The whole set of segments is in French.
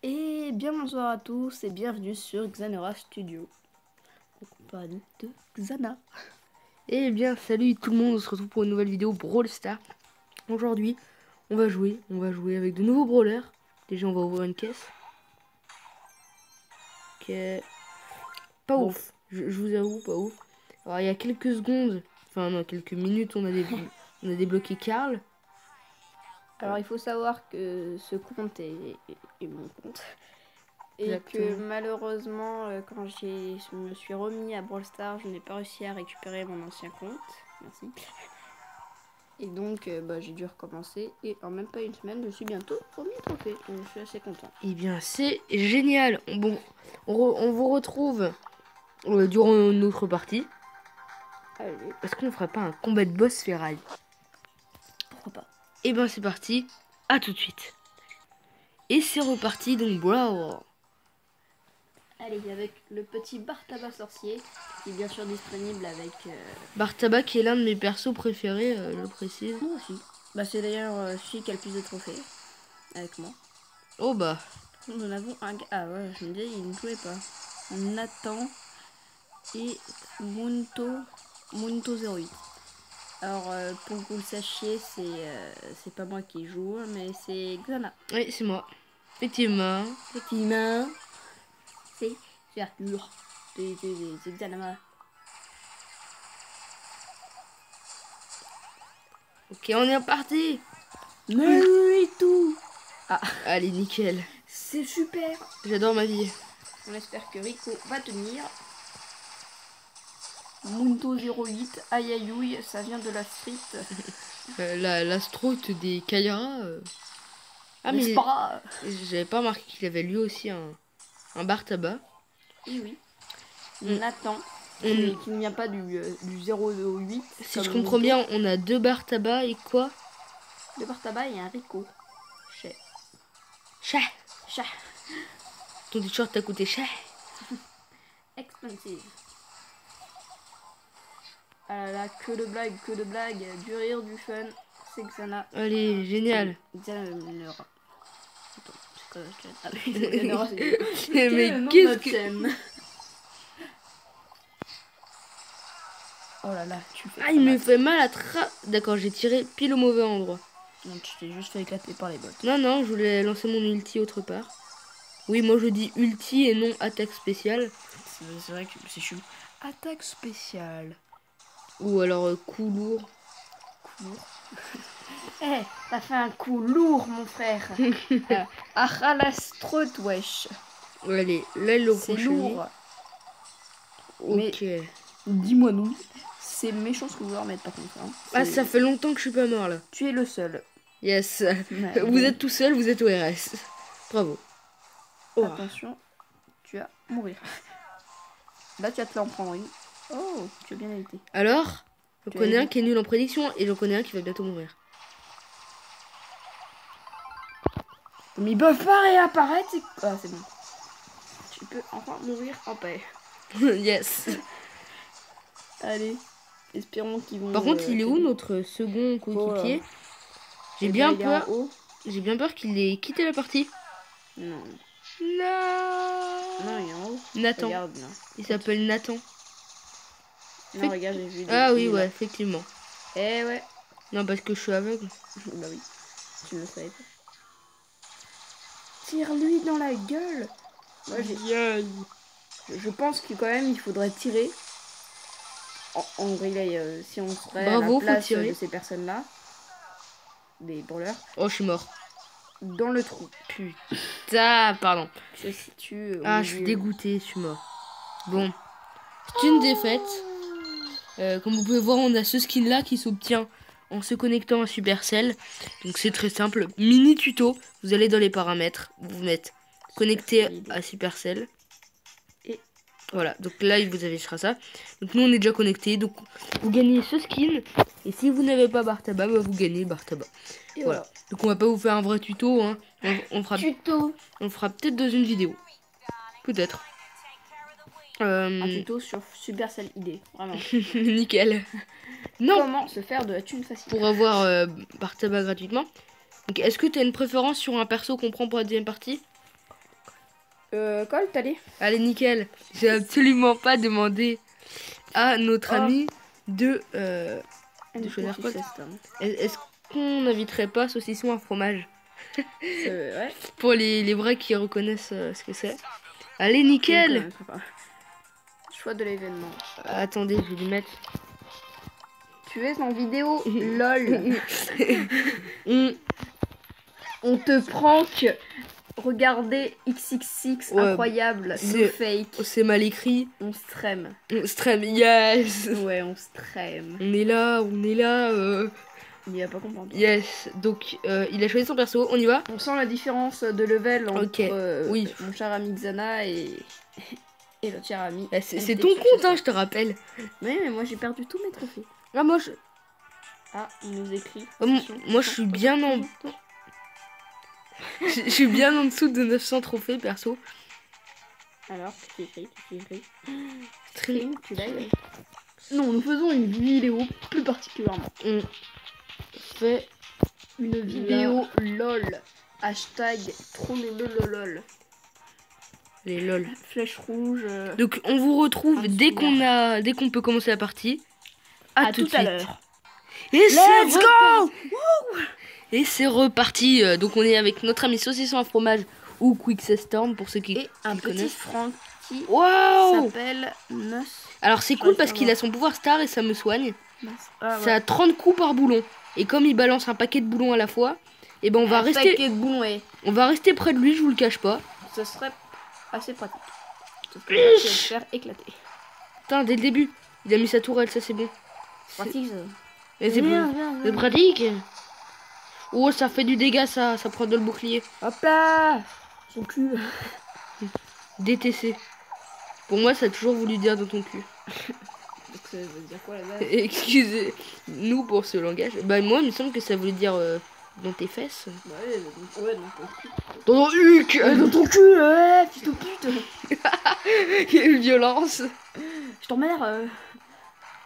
Et bien bonsoir à tous et bienvenue sur Xanera Studio, en compagnie de Xana. Eh bien, salut tout le monde, on se retrouve pour une nouvelle vidéo Brawl Stars. Aujourd'hui, on va jouer avec de nouveaux brawlers. Déjà, on va ouvrir une caisse. Ok, pas Bon. ouf, je vous avoue, pas ouf. Alors, il y a quelques secondes, enfin non, quelques minutes, on a débloqué Karl. Alors il faut savoir que ce compte est mon compte. Et Exactement. que malheureusement, quand je me suis remis à Brawl Stars, je n'ai pas réussi à récupérer mon ancien compte. Merci. Et donc j'ai dû recommencer. Et en même pas une semaine, je suis bientôt au 1000 trophées. Donc je suis assez content. Eh bien, c'est génial. Bon, on vous retrouve durant notre partie. Allez, Est-ce qu'on ferait pas un combat de boss ferraille? pourquoi pas. Eh ben, c'est parti. À tout de suite. Et c'est reparti, donc Brawl. Allez, avec le petit bar tabac sorcier, qui est bien sûr disponible avec... Bartaba qui est l'un de mes persos préférés, je précise. Moi aussi. Bah, c'est d'ailleurs celui qui a le plus de trophées, avec moi. Oh bah, Nous en avons un... Ah ouais, je me disais, il ne jouait pas. Nathan et Munto 08. Alors, pour que vous le sachiez, c'est pas moi qui joue, mais c'est Xana. oui, c'est moi. Effectivement. Effectivement, c'est Arthur. C'est Xana. Ok, on est reparti. Mais oui, tout. Ah, Allez, nickel. c'est super. J'adore ma vie. On espère que Rico va tenir. Mundo 08, aïe aïe aïe, ça vient de la street. La stroute des Kaira. Ah, N'est-ce mais pas? j'avais pas remarqué qu'il avait lui aussi un bar tabac. Et oui. On- Nathan, on- qui ne vient pas du 008. Si je comprends bien, on a deux bars tabac et quoi? De bar tabac et un Rico. Chat. Chat. Chat. Ton t-shirt t'a coûté cher. Expensive. Ah là là, que de blagues, du rire, du fun. C'est Xana. Allez, génial. Xana le rat. Attends, c'est quoi la chaîne? Ah oui, c'est Xana, c'est Mais quel est le nom de qu'est-ce notre que... chaîne? Oh là là, tu fais Ah, trop il me mal. fait mal à D'accord, j'ai tiré pile au mauvais endroit. Non, tu t'es juste fait éclater par les bottes. Non, non, je voulais lancer mon ulti autre part. Oui, moi je dis ulti et non attaque spéciale. C'est vrai que c'est chou. Attaque spéciale. Ou alors coup lourd. Coup lourd. Eh, t'as fait un coup lourd, mon frère. Ah, la strout, wesh. Allez, là le C'est prochain. lourd. Ok. Dis-moi non. C'est méchant ce que vous leur mettre par contre. Hein. Ah, ça fait longtemps que je suis pas mort là. Tu es le seul. Yes. Ouais, Vous êtes tout seul, vous êtes au RS. Bravo. Oh. Attention, tu vas mourir. Là, tu vas te l'en prendre une. Oh, tu as bien évité. Alors, j'en Tu connais as un qui est nul en prédiction et j'en connais un qui va bientôt mourir. Mais ils peuvent pas réapparaître. Ah, c'est bon. Tu peux enfin mourir en paix. Yes. Allez, espérons qu'ils vont... Par contre, il est où notre second coéquipier? J'ai bien peur. J'ai bien peur qu'il ait quitté la partie. Non. Non. Non, il est en haut. Nathan. Regarde, là. Il s'appelle Nathan. Non, regarde, j'ai vu. Ah oui, ouais, effectivement. Eh ouais. Non, parce que je suis aveugle. Bah oui. Tu ne le savais pas. Tire-lui dans la gueule. Moi, je pense que quand même, il faudrait tirer. En relay, si on serait Bravo, à la place faut tirer. de ces personnes-là, des brûleurs, Oh, je suis mort. dans le trou. Putain, pardon. Se situe. Ah, je suis dégoûté, je suis mort. Bon, c'est une défaite. Comme vous pouvez voir, on a ce skin là qui s'obtient en se connectant à Supercell. Donc c'est très simple. Mini tuto. Vous allez dans les paramètres. Vous mettez connecté à Supercell. Et voilà. Donc là, vous affichera ça. Donc nous, on est déjà connecté. Donc vous gagnez ce skin. Et si vous n'avez pas Bartaba, bah, vous gagnez Bartaba. Et voilà. Donc on va pas vous faire un vrai tuto. Hein. On fera peut-être dans une vidéo. Peut-être. Un tuto sur Supercell ID, vraiment. Nickel. Non. Comment se faire de la thune facile pour avoir Bartaba gratuitement. Donc est-ce que tu as une préférence sur un perso qu'on prend pour la deuxième partie? Colt, allez. Allez, nickel. J'ai absolument pas demandé à notre ami de choisir Colt. Est-ce qu'on n'inviterait pas saucisson à fromage? Ouais. Pour les vrais qui reconnaissent ce que c'est. Allez, nickel. Choix de l'événement. Attendez, je vais lui mettre. Tu es en vidéo LOL. On te prank. Regardez XXX, ouais, incroyable, no fake. C'est mal écrit. On stream. On stream, yes. Ouais, on stream. On est là. Il va pas comprendre. Yes, donc il a choisi son perso, on y va? On sent la différence de level entre oui. mon cher ami Xana et notre cher ami. C'est ton compte, hein, je te rappelle. Oui, mais moi j'ai perdu tous mes trophées. Ah, moi je... Ah, il nous écrit. Moi je suis bien en... Je suis bien en dessous de 900 trophées, perso. Alors, qu'est-ce qui écrit Stream, tu live? Non, nous faisons une vidéo plus particulièrement. On fait une vidéo LOL. Hashtag trollololol. Les LOL. Flèche rouge. Donc on vous retrouve dès qu'on peut commencer la partie. À tout à l'heure. Et let's go! Et c'est reparti. Donc on est avec notre ami saucisson à fromage ou Quick Storm pour ceux qui et un petit connaissent. Franck qui s'appelle Nos. Alors c'est cool parce qu'il a son pouvoir star et ça me soigne. Ça a 30 coups par boulon. Et comme il balance un paquet de boulons à la fois, et ben on va rester près de lui, je vous le cache pas. Ce serait assez pratique. Sauf que va se faire éclater. Putain, dès le début, il a mis sa tourelle, ça c'est bon. C'est pratique ça. C'est pratique. Oh, ça fait du dégât, ça prend de le bouclier. Hop là, son cul. DTC. Pour moi, ça a toujours voulu dire dans ton cul. Donc ça veut dire quoi là-bas? Excusez-nous pour ce langage. Bah moi, il me semble que ça voulait dire dans tes fesses. Ouais, dans ton cul. Dans ton huc. Dans ton cul, ouais, putain pute. Quelle violence. Je t'emmerde.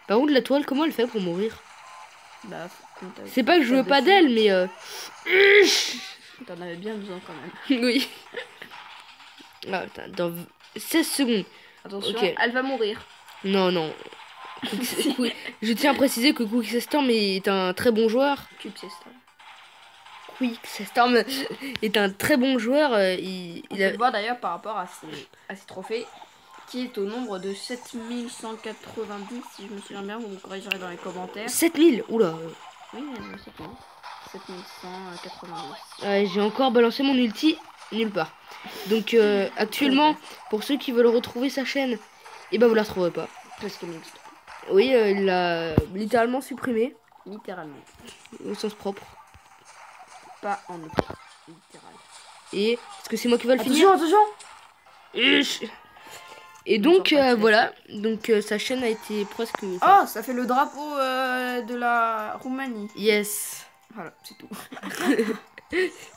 Par contre, la toile, comment elle fait pour mourir? Bah, c'est pas que je veux pas d'elle, mais t'en avais bien besoin quand même. Oui. Ah, putain, dans 16 secondes. Attention, elle va mourir. Non. Je tiens à préciser que Quick Storm est un très bon joueur. Quick Storm est un très bon joueur. Il peut le voir d'ailleurs par rapport à ses trophées, qui est au nombre de 7190, si je me souviens bien, vous me corrigerez dans les commentaires. 7000, oula. Oui, 7190. Ouais, j'ai encore balancé mon ulti nulle part. Donc actuellement, pour ceux qui veulent retrouver sa chaîne, et ben vous la retrouverez pas. Parce qu'elle n'existe pas. Oui, il l'a littéralement supprimé. Littéralement. Au sens propre. Pas en littéral. Et est-ce que c'est moi qui va le finir? Attention. Et donc voilà, donc sa chaîne a été presque... Oh, ça fait le drapeau de la Roumanie. Yes. Voilà, c'est tout.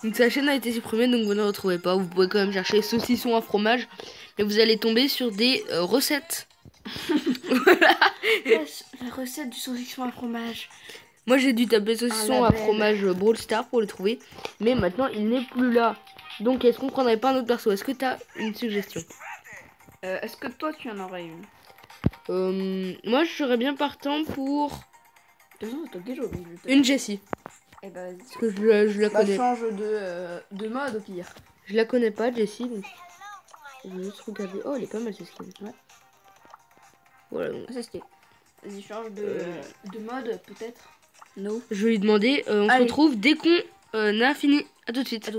Donc sa chaîne a été supprimée, donc vous ne retrouvez pas. Vous pouvez quand même chercher saucisson à fromage, mais vous allez tomber sur des recettes. Voilà. La recette du saucisson à fromage. Moi j'ai dû taper saucisson à fromage Brawl Stars pour le trouver, mais maintenant il n'est plus là. Donc est-ce qu'on prendrait pas un autre perso? Est-ce que tu as une suggestion? Est-ce que toi tu en aurais une? Moi je serais bien partant pour une Jessie. Eh ben, parce que je la connais. Change de mode au pire. Je la connais pas, Jessie. Donc... je vais juste regarder. Oh, elle est pas mal cette skin. Ouais. Voilà. Donc... vas-y, change de mode peut-être. No. Je vais lui demander. On se retrouve dès qu'on a fini. À tout de suite.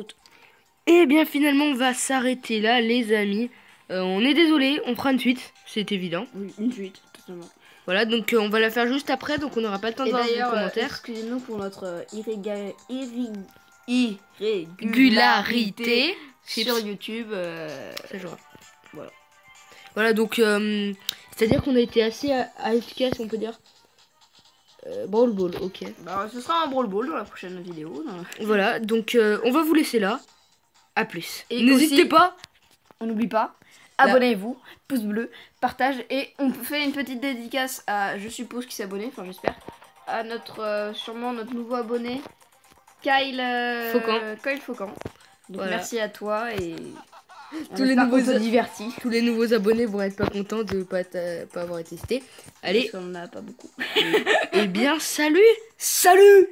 Et bien finalement on va s'arrêter là les amis. On est désolé, on fera une suite, c'est évident. Oui, une suite, totalement. Voilà, donc on va la faire juste après, donc on n'aura pas le temps de voir les commentaires. Excusez-nous pour notre irrégularité sur YouTube. Ça jouera. Voilà, donc c'est-à-dire qu'on a été assez efficace, on peut dire. Brawl Ball, ok. Bah, ce sera un Brawl Ball dans la prochaine vidéo. Voilà, donc on va vous laisser là. À plus. Et n'hésitez pas. On n'oublie pas. Abonnez-vous, pouce bleu, partage et on fait une petite dédicace à, je suppose, qui s'est abonné, enfin j'espère, à notre, sûrement notre nouveau abonné, Kyle Faucan. Donc voilà. Merci à toi et Tous les nouveaux divertis. Tous les nouveaux abonnés vont être pas contents de pas avoir été testés. Allez. Parce qu'on en a pas beaucoup. Eh bien, salut. Salut.